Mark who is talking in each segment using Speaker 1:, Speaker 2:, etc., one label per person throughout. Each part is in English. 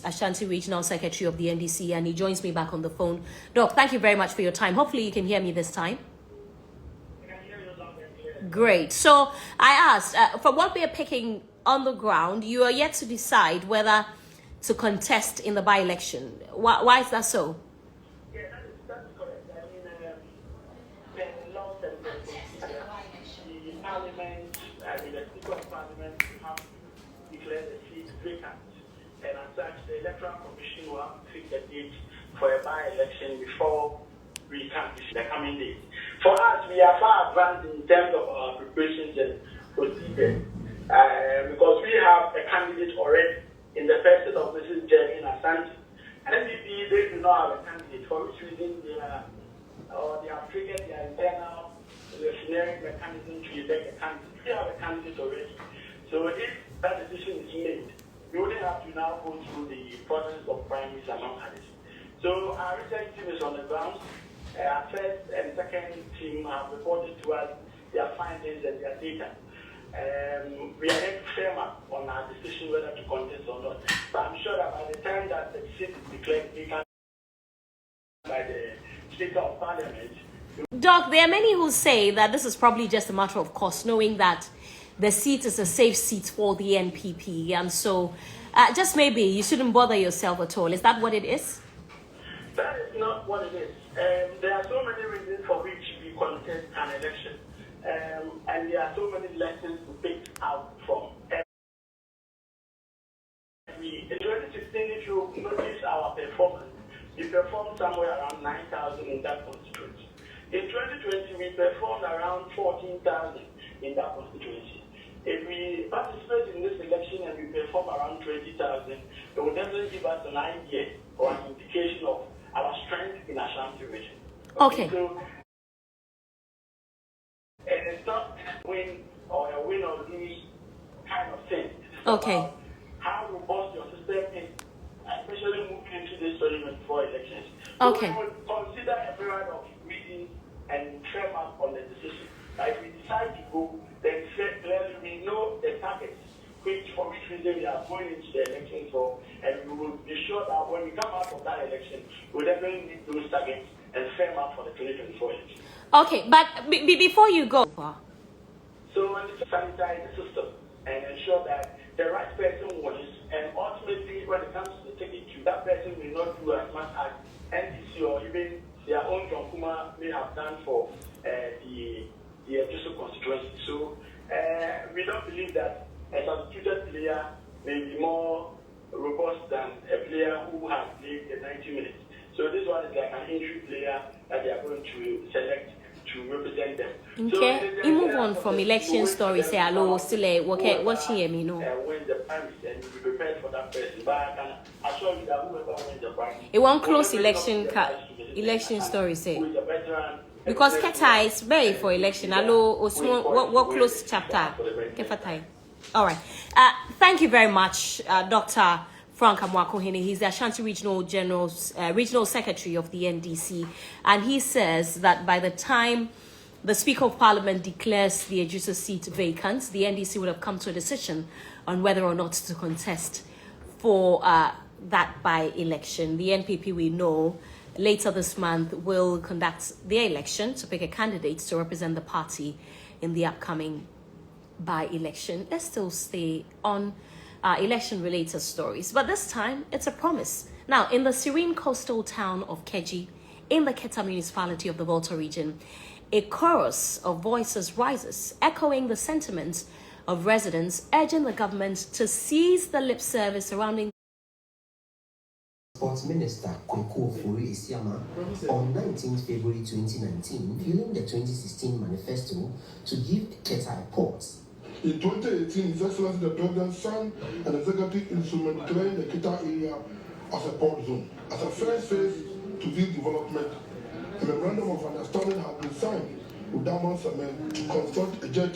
Speaker 1: Ashanti Regional Secretary of the NDC, and he joins me back on the phone. Doc, thank you very much for your time. Hopefully you can hear me this time. Great. So I asked, from what we are picking on the ground, you are yet to decide whether to contest in the by-election. Why is that so?
Speaker 2: Yeah, that's correct. I mean, the law says that the Parliament, the Speaker of Parliament have declared the seat vacant, and as such, the Electoral Commission will have to fix a date for a by-election before we can the coming days. For us, we are far advanced in terms of our preparations and procedures, because we have a candidate already in the person of Mrs. Jenny Asante. NPP, they do not have a candidate, for which reason they have triggered their internal electioneering mechanism to elect a candidate. We have a candidate already. So if that decision is made, we wouldn't have to now go through the process of primaries among others. So our research team is on the ground. Our first and second team have reported to us their findings and their data. We are yet to firm up on our decision whether to contest or not. But I'm sure that by the time that the seat is declared vacant by the Speaker of Parliament.
Speaker 1: Doc, there are many who say that this is probably just a matter of cost, knowing that the seat is a safe seat for the NPP. And so just maybe you shouldn't bother yourself at all. Is that what it is?
Speaker 2: That is not what it is. There are so many reasons for which we contest an election. And there are so many lessons to pick out from. In 2016, if you notice our performance, we performed somewhere around 9,000 in that constituency. In 2020, we performed around 14,000 in that constituency. If we participate in this election and we perform around 20,000, it will definitely give us an idea or an indication of our strength in Ashanti region.
Speaker 1: Okay.
Speaker 2: So, and it's not a win or lose kind of thing. It's
Speaker 1: okay.
Speaker 2: How robust your system is, especially moving into this 2024 elections.
Speaker 1: Okay.
Speaker 2: So we would consider a period of reading and firm up on the decision. If we decide to go, then clearly we know the targets, for which reason we are going into the election for, and we will be sure that when we come out of that election, we'll definitely meet those targets and firm up for the 2024 election.
Speaker 1: Okay, but before you go,
Speaker 2: so we need to sanitize the system and ensure that the right person wins, and ultimately when it comes to the ticket queue, that person will not do as much as NDC or even their own John Kuma may have done for the Joseph constituency. So we don't believe that a substituted player may be more robust than a player who has played the 90 minutes. So this one is like an injury player that they are going to select to represent them.
Speaker 1: Okay, so, you move on from election stories. Say hello, still watching me, no.
Speaker 2: Win the primaries and you be prepared for that person. But I can assure you that whoever wins the primaries,
Speaker 1: it won't close election stories. Say because Keta is ready for election. Hello, what close chapter? All right. Thank you very much, Dr. Frank Amwakohene. He's the Ashanti Regional Secretary of the NDC, and he says that by the time the Speaker of Parliament declares the Ejusa seat vacant, the NDC would have come to a decision on whether or not to contest for that by-election. The NPP, we know, later this month will conduct their election to pick a candidate to represent the party in the upcoming by-election. Let's still stay on election-related stories, but this time it's a promise. Now, in the serene coastal town of Keji, in the Keta municipality of the Volta region, a chorus of voices rises, echoing the sentiments of residents, urging the government to seize the lip service surrounding
Speaker 3: Sports Minister Kweku Ofori Isiama on 19th February 2019, filing the 2016 manifesto to give Keta a pause.
Speaker 4: In 2018, His Excellency the President signed an executive instrument declaring the Keta area as a port zone. As a first phase to this development, a memorandum of understanding has been signed with Diamond Cement to construct a jet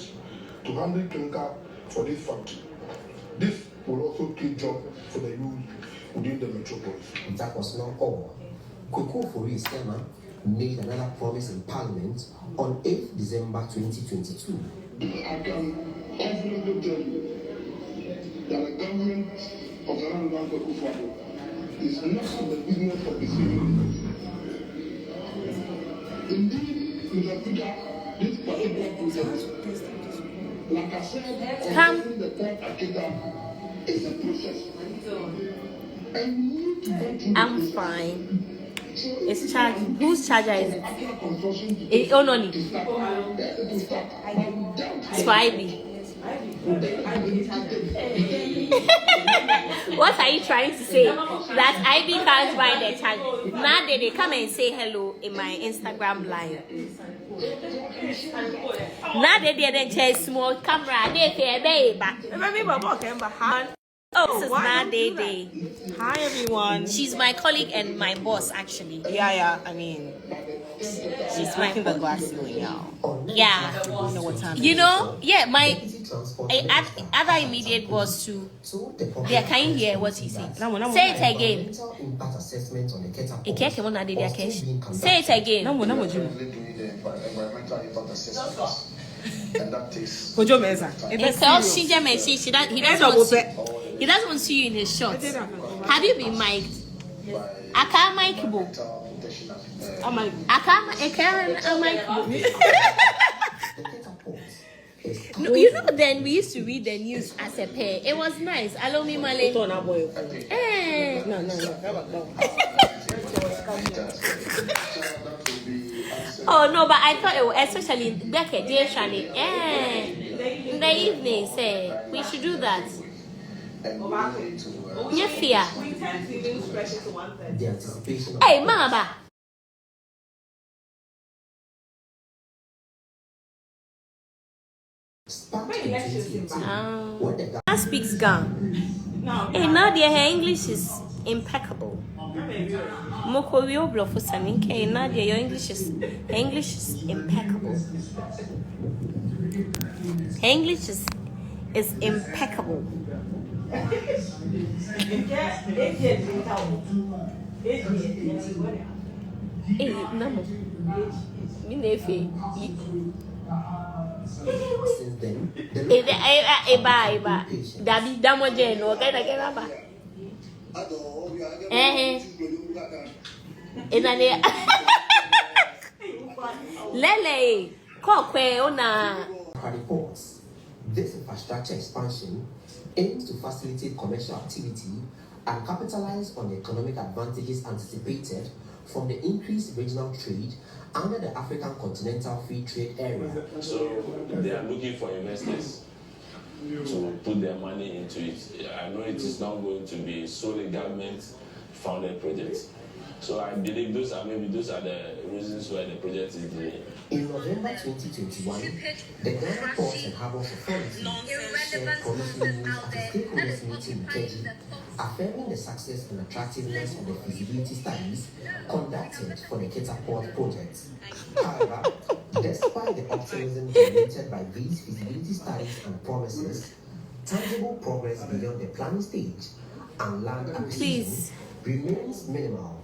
Speaker 4: to handle clinker for this factory. This will also create jobs for the youth within the metropolis.
Speaker 3: That was not all. Kweku Ofori Isiama made another promise in Parliament on 8th December 2022.
Speaker 4: I can confidently tell you that the government of the land is not in the business of deceiving. Indeed, Mr. Speaker, this particular project, like I said,
Speaker 1: Come.
Speaker 4: the port at Keta is a process. And we need to go through
Speaker 1: I'm
Speaker 4: the process.
Speaker 1: fine. It's charging. Whose charger is it? Oh no, it's for IB. What are you trying to say? That IB can't buy the charger. Now they come and say hello in my Instagram live. Now they didn't chase small camera. They say baby. Oh, this is Nade Day.
Speaker 5: Hi everyone.
Speaker 1: She's my colleague and my boss actually.
Speaker 5: Yeah. I mean, she's making the glass ceiling, y'all.
Speaker 1: Yeah.
Speaker 5: You know what time?
Speaker 1: You know, yeah, my other immediate boss too. Yeah, can you hear what he said? Say it again.
Speaker 3: Impact assessment on the Keta
Speaker 1: Say it again.
Speaker 4: Environmental impact assessment. And that takes
Speaker 1: It's all he doesn't want to see you in his shots. Have you been mic'd? I can't mic bo. No, you know, then we used to read the news as a pair. It was nice. Allow me, Male. Eh. Oh no, but I thought it was especially in the evening. Say we should do that. Yeah, fear. Hey, Mama. That speaks Ghana. Hey, Nadia, her English is impeccable. Moko bluff for something. Hey, Nadia, your English is impeccable. Her English is impeccable. Hey, Namo.
Speaker 3: Since then,
Speaker 1: Lele,
Speaker 3: reports, this infrastructure expansion aims to facilitate commercial activity and capitalize on the economic advantages anticipated from the increased regional trade under the African Continental Free Trade Area.
Speaker 6: So they are looking for investors to put their money into it. I know it is not going to be solely government-funded projects. So I believe those are the reasons why the project is delayed.
Speaker 3: In November 2021, the Ghana Ports and Harbours Authority shared promising news at a stakeholders meeting in Keta, affirming the success and attractiveness of the feasibility studies conducted for the Keta Port project. However, despite the optimism generated by these feasibility studies and promises, tangible progress beyond the planning stage and land acquisition remains minimal.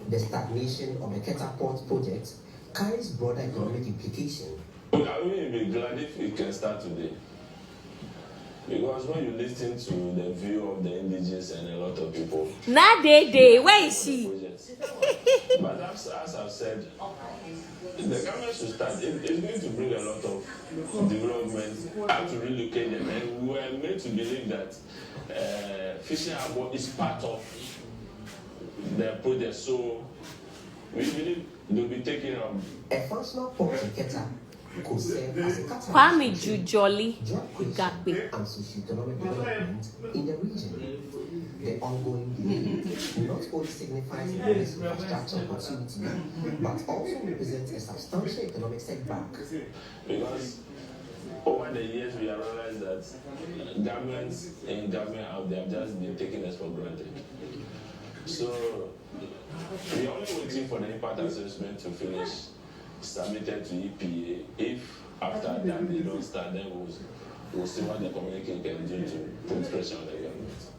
Speaker 3: The stagnation of the Keta Port project carries broader economic implications.
Speaker 6: I will be glad if we can start today. Because when you listen to the view of the indigenous and a lot of people,
Speaker 1: where is she?
Speaker 6: But as I've said, the government should start. It's going to bring a lot of development. How to relocate them, and we were made to believe that fishing harbour is part of the project. So we believe they'll be taking
Speaker 3: a functional port in Keta could serve as a
Speaker 1: catalyst for job
Speaker 3: creation and socio-economic development in the region. The ongoing delay not only signifies a modest infrastructure opportunity, but also represents a substantial economic setback.
Speaker 6: Because over the years we have realized that governments and government out there have just been taking us for granted. So we are only waiting for the impact assessment to finish, submitted to EPA. If after that they don't start, then we'll see what the community can do to put pressure on the government.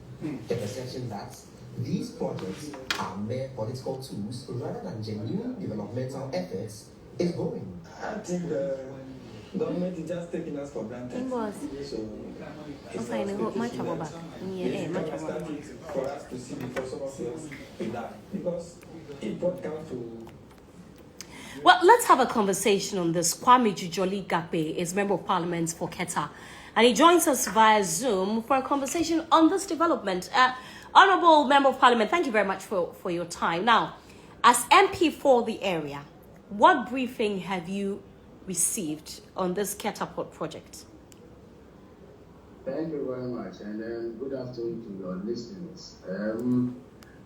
Speaker 3: The perception that these projects are mere political tools rather than genuine developmental efforts is growing.
Speaker 7: I think Government is just taking us for granted.
Speaker 1: Boss.
Speaker 7: So
Speaker 1: I'm fine. I hope my trouble back. Yeah, my trouble.
Speaker 7: For us to see before some of us will die. Because if what comes to...
Speaker 1: Well, let's have a conversation on this. Kwame Jujoli Gape is Member of Parliament for Keta, and he joins us via Zoom for a conversation on this development. Honorable Member of Parliament, thank you very much for your time. Now, as MP for the area, what briefing have you received on this Keta Port project?
Speaker 8: Thank you very much, and good afternoon to your listeners.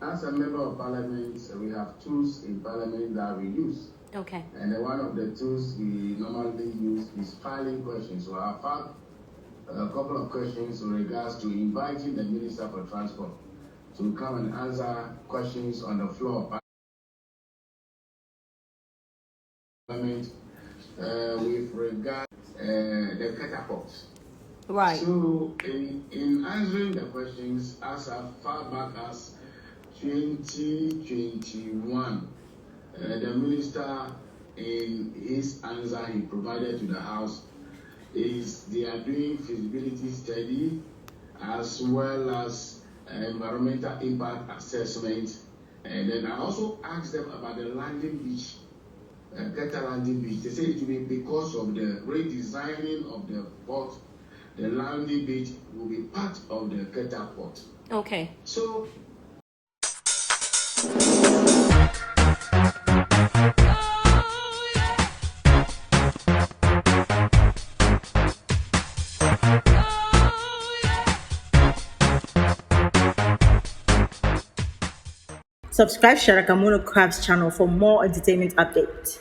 Speaker 8: As a Member of Parliament, we have tools in Parliament that we use.
Speaker 1: Okay.
Speaker 8: And one of the tools we normally use is filing questions. So I've had a couple of questions in regards to inviting the Minister for Transport to come and answer questions on the floor of Parliament with regard to the Keta Port.
Speaker 1: Right.
Speaker 8: So in answering the questions as far back as 2021, the Minister, in his answer he provided to the House, is they are doing feasibility study as well as environmental impact assessment. And then I also asked them about the landing beach, Keta landing beach. They say it will be because of the redesigning of the port, the landing beach will be part of the Keta port.
Speaker 1: Okay.
Speaker 8: So
Speaker 9: Subscribe Sharakamono Crab's channel for more entertainment updates.